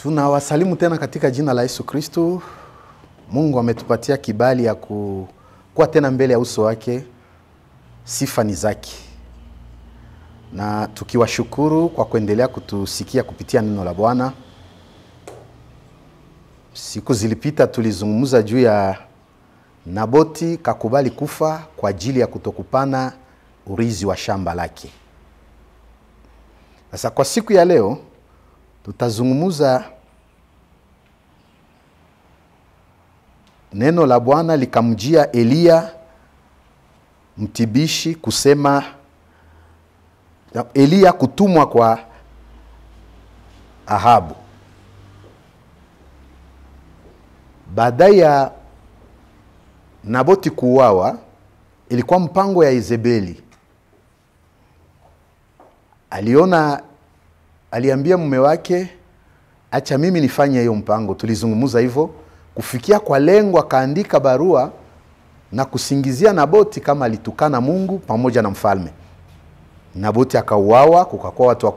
Tunawasalimu tena katika jina la Yesu Kristo. Mungu ametupatia kibali ya kuwa tena mbele ya uso wake. Sifa ni zake. Na tukiwashukuru kwa kuendelea kutusikia kupitia neno la Bwana. Siku zilipita tulizungumza juu ya Naboti kakubali kufa kwa ajili ya kutokupana urizi wa shamba lake. Sasa kwa siku ya leo tutazungumza neno la Bwana likamjia Eliya mtibishi kusema, Eliya kutumwa kwa Ahabu. Baada ya Naboti kuuawa, ilikuwa mpango ya Yezebeli. Aliambia mume wake, acha mimi nifanye hiyo mpango. Tulizungumza hivyo kufikia kwa lengo, akaandika barua na kusingizia Naboti kama alitukana Mungu pamoja na mfalme. Naboti akauawa, kukakuwa watu wa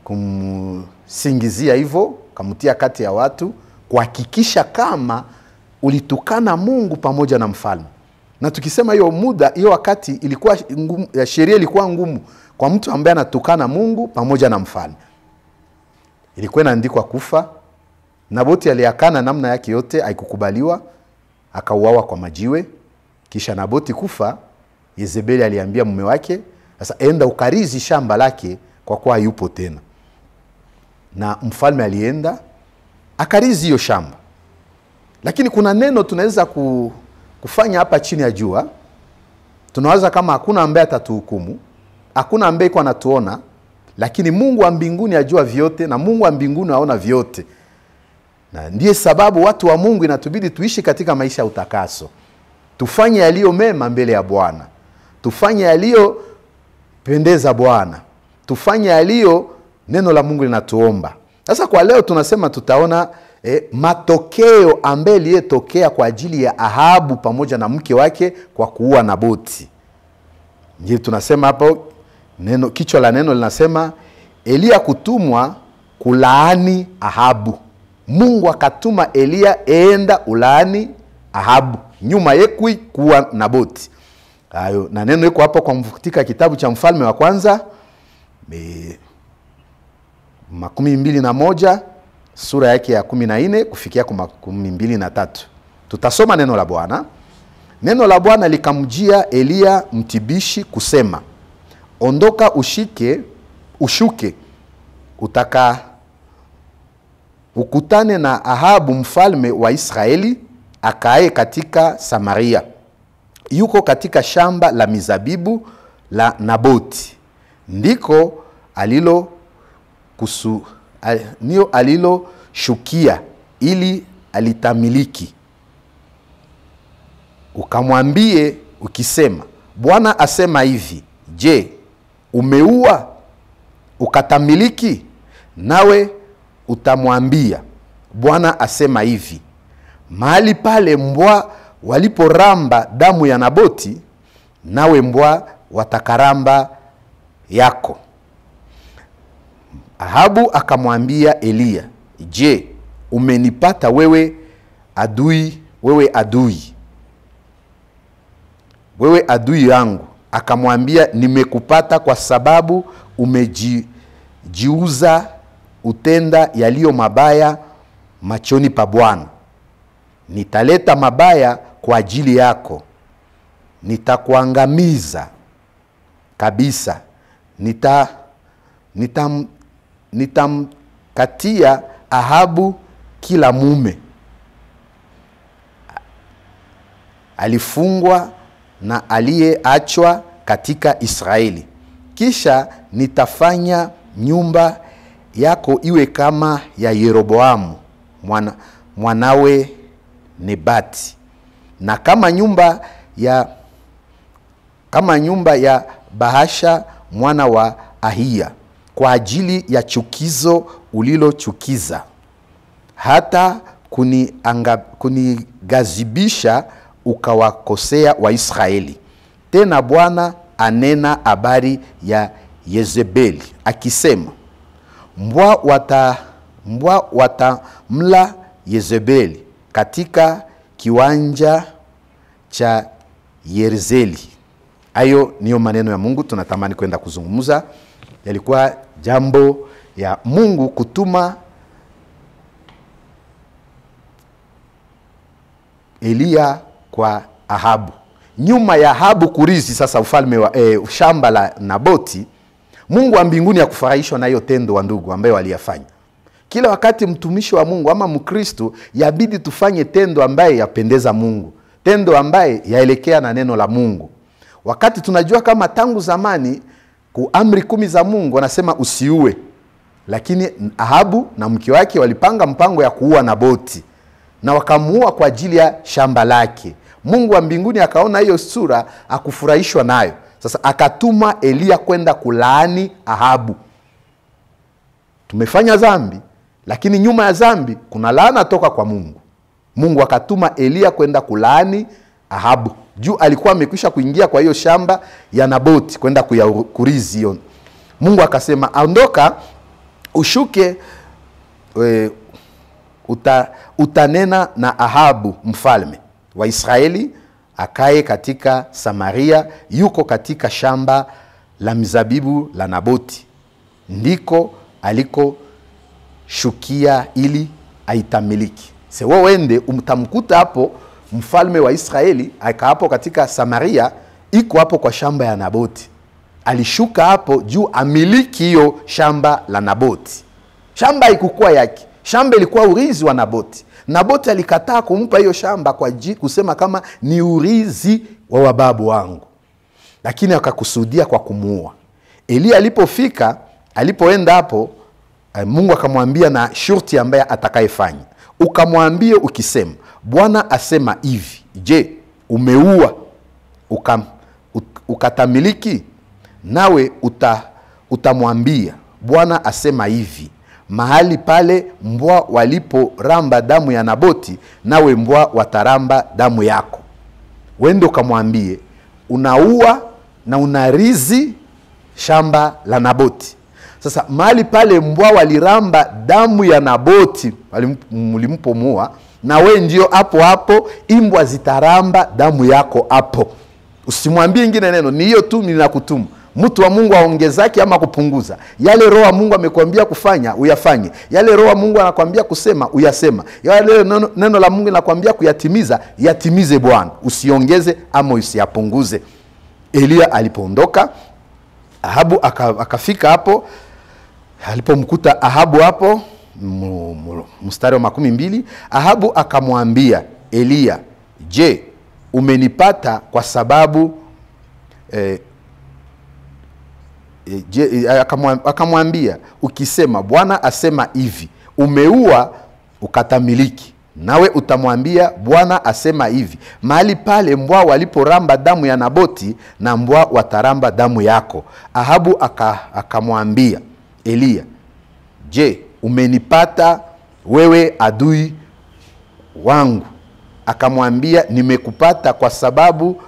kumsingizia hivyo, kamutia kati ya watu kuhakikisha kama ulitukana Mungu pamoja na mfalme. Na tukisema hiyo wakati ilikuwa sheria ilikuwa ngumu kwa mtu ambaye anatukana Mungu pamoja na mfalme. Ilikuwa inaandikwa kufa. Naboti aliakana namna yake yote, haikukubaliwa, akauawa kwa majiwe. Kisha Naboti kufa, Yezebeli aliambia mume wake, sasa enda ukarizi shamba lake kwa kuwa yupo tena. Na mfalme alienda akarizi hiyo shamba. Lakini kuna neno tunaweza kufanya hapa chini ya jua. Tunawaza kama hakuna ambaye atatuhukumu, hakuna ambaye kwa anatuona, lakini Mungu wa mbinguni ajua vyote na Mungu wa mbinguni aona vyote. Na ndiye sababu watu wa Mungu inatubidi tuishi katika maisha ya utakaso. Tufanye yaliyo mema mbele ya Bwana. Tufanye yaliyo pendeza Bwana. Tufanye yaliyo neno la Mungu linatuomba. Sasa kwa leo tunasema tutaona matokeo ambaye yaliyotokea kwa ajili ya Ahabu pamoja na mke wake kwa kuua Naboti. Ndio tunasema hapo kichwa la neno linasema Eliya kutumwa kulaani Ahabu. Mungu akatuma Eliya enda ulaani Ahabu nyuma yekui kuwa Naboti. Hayo na neno liko hapo katika kitabu cha Mfalme wa Kwanza 21 sura yake ya 14 kufikia 23. Tutasoma neno la Bwana. Neno la Bwana likamjia Eliya mtibishi kusema, ondoka ushuke ukutane na Ahabu mfalme wa Israeli akae katika Samaria. Yuko katika shamba la mizabibu la Naboti. Ndiko aliloshukia ili alitamiliki. Ukamwambie ukisema, Bwana asema hivi, je, umeua ukatamiliki? Nawe utamwambia, Bwana asema hivi, mahali pale mbwa waliporamba damu ya Naboti, nawe mbwa watakaramba yako. Ahabu akamwambia Eliya, je, umenipata wewe adui yangu? Akamwambia, nimekupata kwa sababu umejiuza utenda yaliyo mabaya machoni pa Bwana. Nitaleta mabaya kwa ajili yako. Nitakuangamiza kabisa. Nitamkatia Ahabu kila mume alifungwa na aliyeachwa katika Israeli. Kisha nitafanya nyumba yako iwe kama ya Yeroboamu mwanawe Nebati, na kama nyumba ya Bahasha mwana wa Ahiya, kwa ajili ya chukizo ulilochukiza, hata kunigazibisha ukawakosea wa Israeli. Tena Bwana anena habari ya Yezebeli akisema, mbwa mbwa watamla Yezebeli katika kiwanja cha Yerzeli. Hayo niyo maneno ya Mungu tunatamani kwenda kuzungumza. Yalikuwa jambo ya Mungu kutuma Eliya kwa Ahabu. Nyuma ya Ahabu kurizi sasa ufalme wa shamba la Naboti, Mungu wa mbinguni ya kufurahishwa na hiyo tendo wa ndugu ambayo waliyafanya. Kila wakati mtumishi wa Mungu ama Mkristo yabidi tufanye tendo ambaye yapendeza Mungu, tendo ambaye yaelekea na neno la Mungu. Wakati tunajua kama tangu zamani kuamri 10 za Mungu wanasema usiue, lakini Ahabu na mke wake walipanga mpango ya kuua Naboti na wakamuua kwa ajili ya shamba lake. Mungu wa mbinguni akaona hiyo sura, akufurahishwa nayo. Sasa akatuma Eliya kwenda kulaani Ahabu. Tumefanya dhambi, lakini nyuma ya dhambi kuna laana toka kwa Mungu. Mungu akatuma Eliya kwenda kulaani Ahabu. Juu alikuwa amekwisha kuingia kwa hiyo shamba ya Naboti kwenda kuyakurizi hiyo. Mungu akasema, ondoka ushuke, utanena na Ahabu mfalme wa Israeli akae katika Samaria, yuko katika shamba la mizabibu la Naboti, ndiko aliko shukia ili aitamiliki. Sewa wende umtamkuta hapo mfalme wa Israeli aka hapo katika Samaria, iko hapo kwa shamba ya Naboti. Alishuka hapo juu amiliki hiyo shamba la Naboti. Shamba haikuwa yake, shamba ilikuwa urizi wa Naboti. Naboti alikataa kumpa hiyo shamba kwa kusema kama ni urizi wa wababu wangu, lakini akakusudia kwa kumuua. Eliya alipofika, alipoenda hapo, Mungu akamwambia na shurti ambaye atakayefanya. Ukamwambie ukisema, Bwana asema hivi, je, umeua ukatamiliki? Nawe utamwambia, Bwana asema hivi, mahali pale mbwa walipo ramba damu ya Naboti, nawe mbwa wataramba damu yako. Wende ukamwambie, unaua na unarizi shamba la Naboti. Sasa mahali pale mbwa waliramba damu ya Naboti mlimpomua, na we ndio hapo hapo imbwa zitaramba damu yako hapo. Usimwambie ingine neno, ni hiyo tu ninakutuma. Mtu wa Mungu aongezake ama kupunguza. Yale roho wa Mungu amekwambia kufanya, uyafanye. Yale roho wa Mungu anakuambia kusema, uyasema. Yale neno la Mungu anakuambia kuyatimiza, yatimize Bwana. Usiongeze ama usiyapunguze. Eliya alipoondoka, Ahabu akafika hapo. Alipomkuta Ahabu hapo, mstari wa 12, Ahabu akamwambia Eliya, je, umenipata kwa sababu akamwambia ukisema, Bwana asema hivi, umeua ukatamiliki? Nawe utamwambia, Bwana asema hivi, mahali pale mbwa waliporamba damu ya Naboti, na mbwa wataramba damu yako. Ahabu akamwambia Eliya, je, umenipata wewe adui wangu? Akamwambia, nimekupata kwa sababu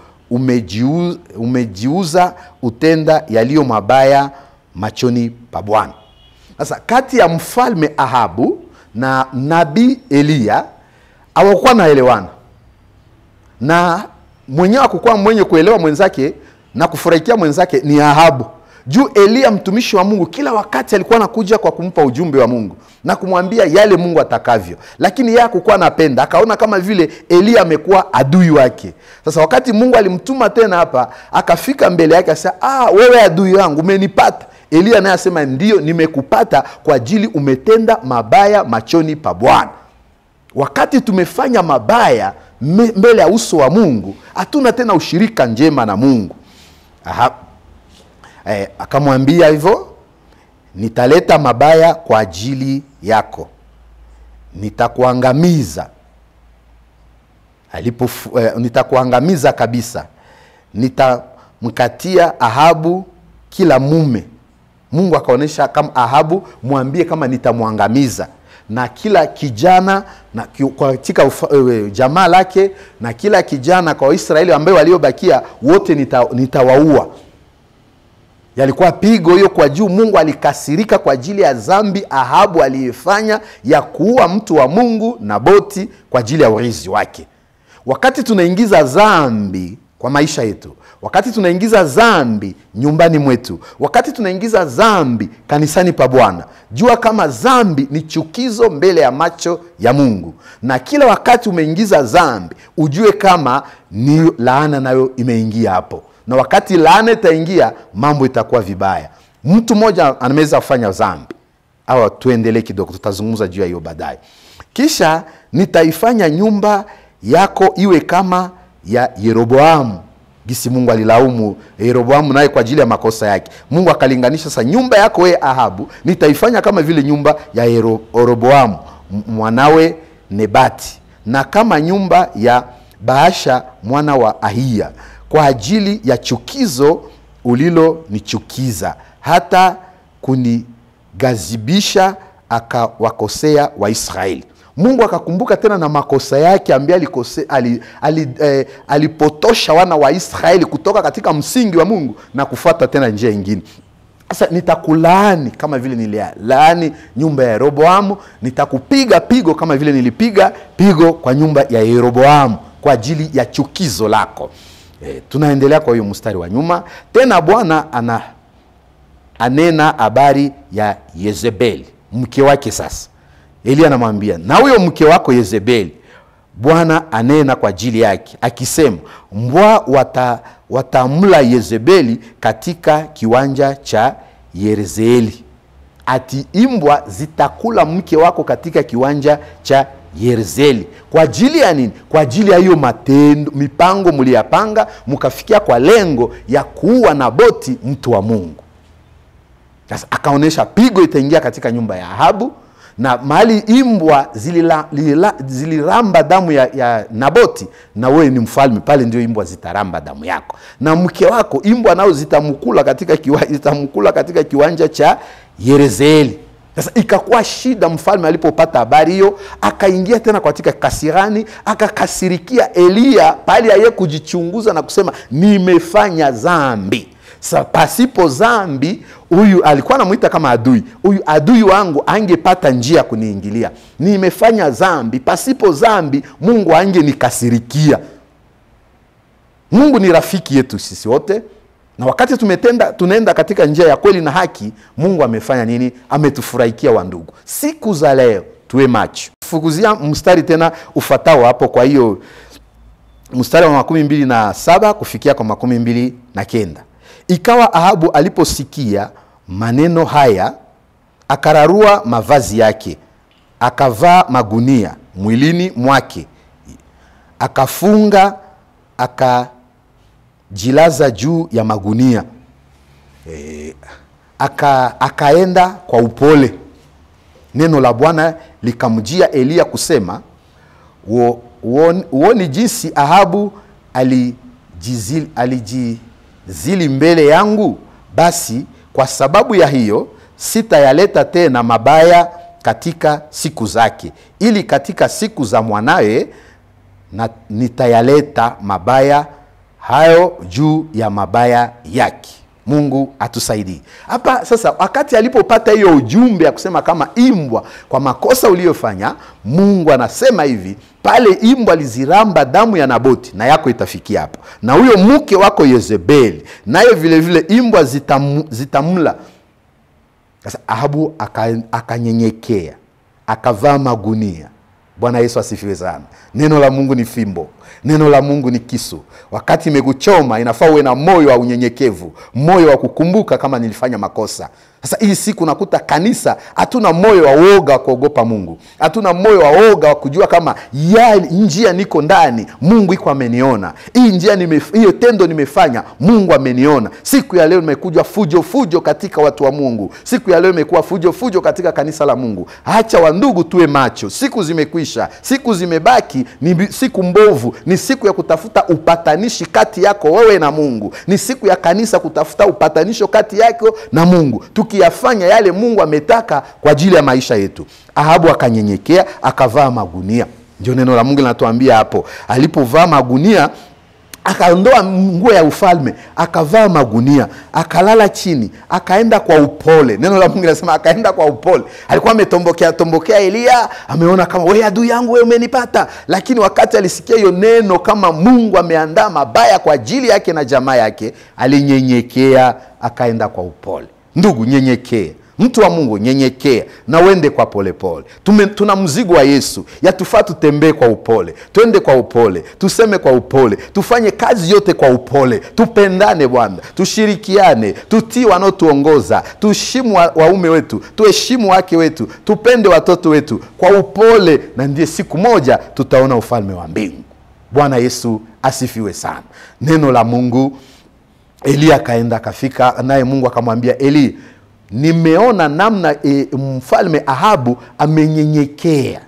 umejiuza utenda yaliyo mabaya machoni pa Bwana. Sasa kati ya mfalme Ahabu na nabii Eliya hawakuwa naelewana, na mwenyewe hakukuwa mwenye kuelewa mwenzake na kufurahikia mwenzake ni Ahabu. Juu Eliya mtumishi wa Mungu kila wakati alikuwa anakuja kwa kumpa ujumbe wa Mungu na kumwambia yale Mungu atakavyo, lakini yeye hakukuwa anapenda. Akaona kama vile Eliya amekuwa adui wake. Sasa wakati Mungu alimtuma tena hapa, akafika mbele yake akasema, wewe adui wangu umenipata. Eliya naye asema, ndio nimekupata kwa ajili umetenda mabaya machoni pa Bwana. Wakati tumefanya mabaya mbele ya uso wa Mungu, hatuna tena ushirika njema na Mungu. Akamwambia hivyo, nitaleta mabaya kwa ajili yako, nitakuangamiza. Nitakuangamiza kabisa. Nitamkatia Ahabu kila mume. Mungu akaonesha kama Ahabu, mwambie kama nitamuangamiza, na kila kijana na katika jamaa lake, na kila kijana kwa Israeli ambao waliobakia wote nitawaua. Yalikuwa pigo hiyo kwa juu. Mungu alikasirika kwa ajili ya dhambi Ahabu aliyefanya ya kuua mtu wa Mungu Naboti kwa ajili ya urithi wake. Wakati tunaingiza dhambi kwa maisha yetu, wakati tunaingiza dhambi nyumbani mwetu, wakati tunaingiza dhambi kanisani pa Bwana, jua kama dhambi ni chukizo mbele ya macho ya Mungu. Na kila wakati umeingiza dhambi, ujue kama ni laana nayo imeingia hapo. Na wakati laana itaingia, mambo itakuwa vibaya. Mtu mmoja anaweza kufanya dhambi. Au tuendelee kidogo, tutazungumza juu ya hiyo baadaye. Kisha nitaifanya nyumba yako iwe kama ya Yeroboamu. Gisi Mungu alilaumu Yeroboamu naye kwa ajili ya makosa yake. Mungu akalinganisha, sasa nyumba yako wewe Ahabu nitaifanya kama vile nyumba ya Yeroboamu mwanawe Nebati, na kama nyumba ya Baasha mwana wa Ahiya, kwa ajili ya chukizo ulilo nichukiza, hata kunigazibisha akawakosea Waisraeli. Mungu akakumbuka tena na makosa yake ambaye alipotosha wana wa Israeli kutoka katika msingi wa Mungu na kufuata tena njia nyingine. Sasa nitakulaani kama vile nililaani nyumba ya Yeroboamu, nitakupiga pigo kama vile nilipiga pigo kwa nyumba ya Yeroboamu kwa ajili ya chukizo lako. Tunaendelea kwa hiyo mstari wa nyuma. Tena Bwana anena habari ya Yezebeli, mke wake. Sasa Eliya anamwambia, na huyo mke wako Yezebeli Bwana anena kwa ajili yake akisema, mbwa watamla Yezebeli katika kiwanja cha Yerezeeli. Ati imbwa zitakula mke wako katika kiwanja cha Yerezeeli. Kwa ajili ya nini? Kwa ajili ya hiyo matendo, mipango mliyapanga mkafikia kwa lengo ya kuua Naboti mtu wa Mungu. Sasa akaonesha pigo itaingia katika nyumba ya Ahabu, na mahali imbwa ziliramba damu ya Naboti, na wewe ni mfalme, pale ndio imbwa zitaramba damu yako. Na mke wako imbwa nao zitamkula katika kiwanja cha Yerezeeli. Sasa ikakuwa shida. Mfalme alipopata habari hiyo, akaingia tena katika kasirani, akakasirikia Eliya pale yeye kujichunguza na kusema, nimefanya dhambi. Sasa pasipo dhambi, huyu alikuwa anamuita kama adui. Huyu adui wangu angepata njia kuniingilia. Nimefanya dhambi, pasipo dhambi Mungu angenikasirikia. Mungu ni rafiki yetu sisi wote. Na wakati tunaenda katika njia ya kweli na haki, Mungu amefanya nini? Ametufurahikia wa ndugu. Siku za leo tuwe macho. Fukuzia mstari tena ufatao hapo. Kwa hiyo mstari wa 27 kufikia kwa 29. Ikawa Ahabu aliposikia maneno haya, akararua mavazi yake, akavaa magunia mwilini mwake, akafunga, akajilaza juu ya magunia, akaenda kwa upole. Neno la Bwana likamjia Eliya kusema, uoni jinsi Ahabu alijizili mbele yangu? Basi kwa sababu ya hiyo sitayaleta tena mabaya katika siku zake, ili katika siku za mwanawe nitayaleta mabaya hayo juu ya mabaya yake. Mungu atusaidie. Hapa sasa wakati alipopata hiyo ujumbe ya kusema kama imbwa kwa makosa uliyofanya, Mungu anasema hivi, pale imbwa liziramba damu ya Naboti, na yako itafikia hapo. Na huyo mke wako Yezebeli naye vile vile imbwa zitamla. Sasa Ahabu akanyenyekea, akavaa magunia. Bwana Yesu asifiwe sana. Neno la Mungu ni fimbo. Neno la Mungu ni kisu. Wakati imekuchoma, inafaa uwe na moyo wa unyenyekevu, moyo wa kukumbuka kama nilifanya makosa. Sasa hii siku nakuta kanisa hatuna moyo wa woga wa kuogopa Mungu. Hatuna moyo wa woga wa kujua kama njia niko ndani, Mungu iko ameniona. Hii njia hiyo tendo nimefanya, Mungu ameniona. Siku ya leo nimekuja fujo katika watu wa Mungu. Siku ya leo imekuwa fujo katika kanisa la Mungu. Acha wa ndugu tuwe macho. Siku zimekwisha. Siku zimebaki ni siku mbovu. Ni siku ya kutafuta upatanishi kati yako wewe na Mungu. Ni siku ya kanisa kutafuta upatanisho kati yako na Mungu. Tukiyafanya yale Mungu ametaka kwa ajili ya maisha yetu. Ahabu akanyenyekea, akavaa magunia. Ndio neno la Mungu linatuambia hapo. Alipovaa magunia, akaondoa nguo ya ufalme, akavaa magunia, akalala chini, akaenda kwa upole. Neno la Mungu linasema akaenda kwa upole. Alikuwa ametombokea Eliya, ameona kama wewe adui yangu, wewe umenipata. Lakini wakati alisikia hiyo neno kama Mungu ameandaa mabaya kwa ajili yake na jamaa yake, alinyenyekea, akaenda kwa upole. Ndugu, nyenyekea. Mtu wa Mungu, nyenyekea na uende kwa polepole. Tuna mzigo wa Yesu, yatufaa tutembee kwa upole, twende kwa upole, tuseme kwa upole, tufanye kazi yote kwa upole, tupendane Bwana, tushirikiane, tutii wanaotuongoza, tuheshimu waume wetu, tuheshimu wake wetu, tupende watoto wetu kwa upole, na ndiye siku moja tutaona ufalme wa mbingu. Bwana Yesu asifiwe sana. Neno la Mungu, Eliya kaenda, kafika naye Mungu akamwambia Eli, nimeona namna mfalme Ahabu amenyenyekea.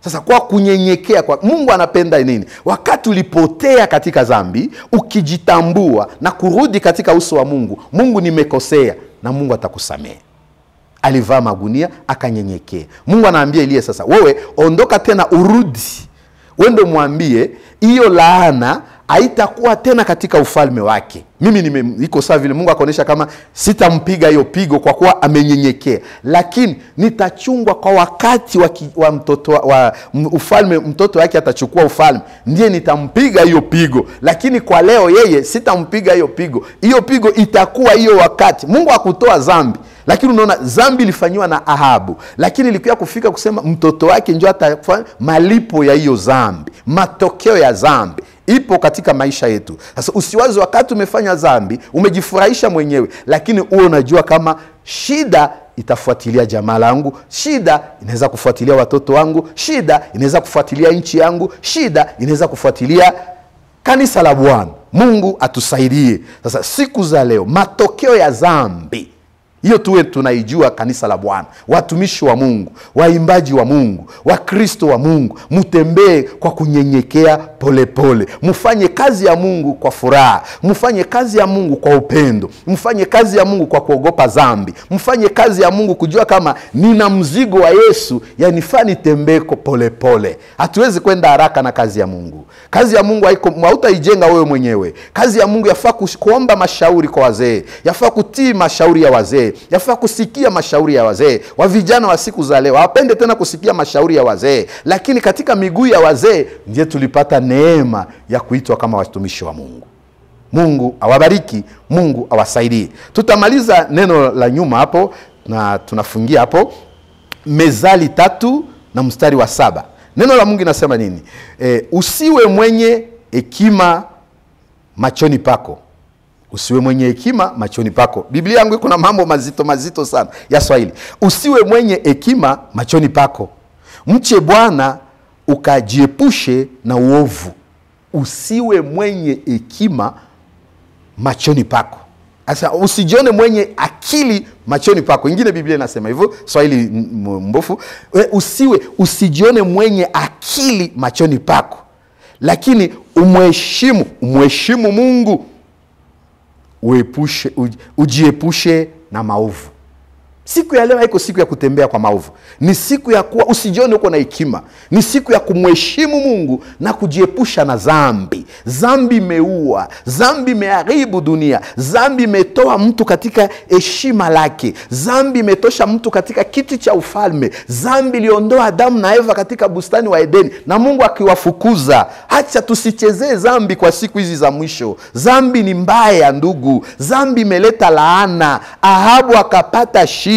Sasa kwa kunyenyekea kwa Mungu anapenda nini? Wakati ulipotea katika dhambi, ukijitambua na kurudi katika uso wa Mungu, Mungu nimekosea, na Mungu atakusamehe. Alivaa magunia, akanyenyekea. Mungu anaambia Eliya, sasa wewe ondoka tena, urudi. Wende mwambie hiyo laana haitakuwa tena katika ufalme wake. Mimi iko sawa vile Mungu akaonesha kama sitampiga hiyo pigo kwa kuwa amenyenyekea, lakini nitachungwa kwa wakati wa mtoto wa ufalme, mtoto wake atachukua ufalme, ndiye nitampiga hiyo pigo. Lakini kwa leo yeye sitampiga hiyo pigo. Hiyo pigo itakuwa hiyo wakati. Mungu hakutoa dhambi, lakini unaona dhambi ilifanywa na Ahabu, lakini ilikuwa kufika kusema mtoto wake ndio atafanya malipo ya hiyo dhambi. Matokeo ya dhambi ipo katika maisha yetu. Sasa usiwazi wakati umefanya dhambi, umejifurahisha mwenyewe, lakini uwe unajua kama shida itafuatilia jamaa langu, shida inaweza kufuatilia watoto wangu, shida inaweza kufuatilia nchi yangu, shida inaweza kufuatilia kanisa la Bwana. Mungu atusaidie. Sasa siku za leo, matokeo ya dhambi hiyo tuwe tunaijua. Kanisa la Bwana, watumishi wa Mungu, waimbaji wa Mungu, wakristo wa Mungu, mutembee kwa kunyenyekea polepole. Mufanye kazi ya Mungu kwa furaha, mufanye kazi ya Mungu kwa upendo, mufanye kazi ya Mungu kwa kuogopa dhambi, mufanye kazi ya Mungu kujua kama nina mzigo wa Yesu, yanifaa nitembee polepole. Hatuwezi kwenda haraka na kazi ya Mungu. Kazi ya Mungu hautaijenga wewe mwenyewe. Kazi ya Mungu yafaa kuomba mashauri kwa wazee, yafaa kutii mashauri ya wazee, yafaa kusikia mashauri ya wazee. Wa vijana wa siku za leo hawapende tena kusikia mashauri ya wazee, lakini katika miguu ya wazee ndiye tulipata neema ya kuitwa kama watumishi wa Mungu. Mungu awabariki, Mungu awasaidie. Tutamaliza neno la nyuma hapo na tunafungia hapo. Mezali 3 na mstari wa 7. Neno la Mungu linasema nini? Usiwe mwenye hekima machoni pako. Usiwe mwenye hekima machoni pako. Biblia yangu kuna mambo mazito sana ya Swahili. Usiwe mwenye hekima machoni pako. Mche Bwana ukajiepushe na uovu. Usiwe mwenye hekima machoni pako. Asa usijione mwenye akili machoni pako. Ingine Biblia inasema hivyo, Swahili mbofu. Usijione mwenye akili machoni pako, lakini umheshimu Mungu. Ujiepushe na maovu. Siku ya leo haiko siku ya kutembea kwa maovu. Ni siku ya kuwa usijione uko na hekima. Ni siku ya kumheshimu Mungu na kujiepusha na dhambi. Dhambi imeua, dhambi imeharibu dunia, dhambi imetoa mtu katika heshima lake, dhambi imetosha mtu katika kiti cha ufalme, dhambi iliondoa Adamu na Eva katika bustani wa Edeni na Mungu akiwafukuza. Acha tusichezee dhambi kwa siku hizi za mwisho. Dhambi ni mbaya ndugu. Dhambi imeleta laana. Ahabu akapata shida.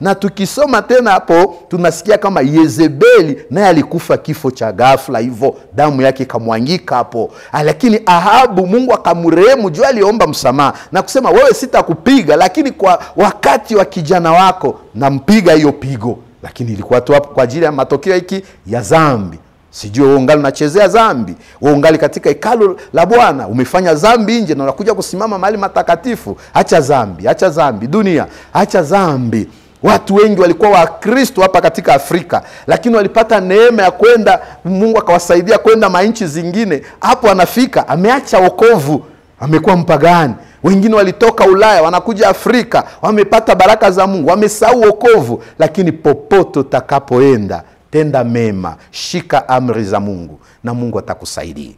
Na tukisoma tena hapo tunasikia kama Yezebeli naye alikufa kifo cha ghafla hivyo, damu yake ikamwangika hapo. Lakini Ahabu Mungu akamrehemu, juu aliomba msamaha na kusema wewe sitakupiga, lakini kwa wakati wa kijana wako nampiga hiyo pigo. Lakini ilikuwa tu hapo kwa ajili ya matokeo hiki ya dhambi. Sijui wewe ungali unachezea dhambi, wewe ungali katika hekalu la Bwana, umefanya dhambi nje na unakuja kusimama mahali matakatifu. Acha dhambi, acha dhambi dunia, acha dhambi. Watu wengi walikuwa wa Kristo hapa katika Afrika, lakini walipata neema ya kwenda, Mungu akawasaidia kwenda manchi zingine. Hapo anafika ameacha wokovu, amekuwa mpagani. Wengine walitoka Ulaya wanakuja Afrika, wamepata baraka za Mungu, wamesahau wokovu. Lakini popote utakapoenda, tenda mema, shika amri za Mungu na Mungu atakusaidia.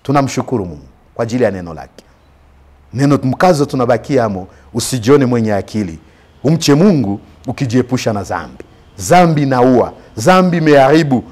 Tunamshukuru Mungu kwa ajili ya neno lake. Neno mkazo tunabakia amo, usijione mwenye akili. Umche Mungu ukijiepusha na dhambi. Dhambi inaua, dhambi imeharibu,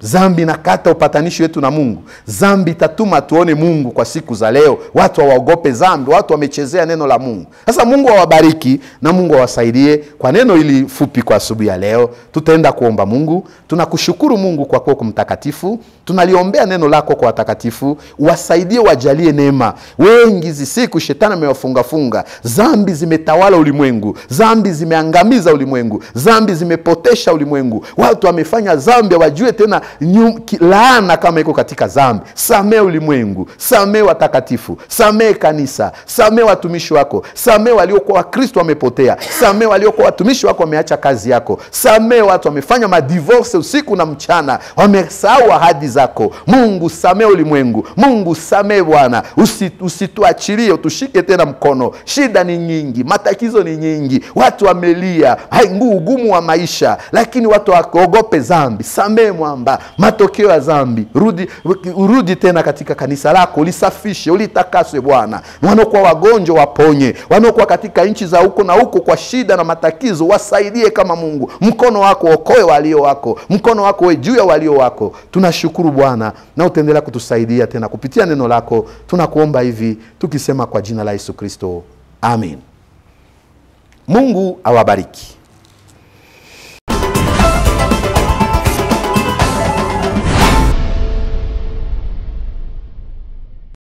dhambi inakata upatanisho wetu na Mungu. Dhambi itatuma tuone Mungu kwa siku za leo. Watu hawaogope dhambi, watu wamechezea neno la Mungu. Sasa Mungu awabariki na Mungu awasaidie. Kwa neno hili fupi kwa asubuhi ya leo, tutaenda kuomba Mungu. Tunakushukuru Mungu kwa kuwa mtakatifu. Tunaliombea neno lako kwa watakatifu, wasaidie, wajalie neema. Wengi hizi siku shetani amewafunga. Dhambi zimetawala ulimwengu, dhambi zimeangamiza ulimwengu, dhambi zimepotesha ulimwengu. Watu wamefanya dhambi wajue tena laana kama iko katika dhambi. Samee ulimwengu, samee watakatifu, samee kanisa, samee watumishi wako, samee waliokuwa Wakristo wamepotea, samee waliokuwa watumishi wako wameacha kazi yako, samee watu wamefanya madivorce usiku na mchana, wamesahau ahadi zako. Mungu samee ulimwengu, Mungu samee Bwana, usituachilie, utushike tena mkono. Shida ni nyingi, matatizo ni nyingi, watu wamelia, ugumu wa maisha, lakini watu waogope dhambi. Samee mwamba matokeo ya dhambi. Urudi tena katika kanisa lako, ulisafishe, ulitakaswe Bwana. Wanaokuwa wagonjwa waponye, wanaokuwa katika nchi za huko na huko kwa shida na matatizo, wasaidie kama Mungu. Mkono wako okoe walio wako, mkono wako we juu ya walio wako. Tunashukuru Bwana na utaendelea kutusaidia tena kupitia neno lako. Tunakuomba hivi tukisema kwa jina la Yesu Kristo. Amen. Mungu awabariki.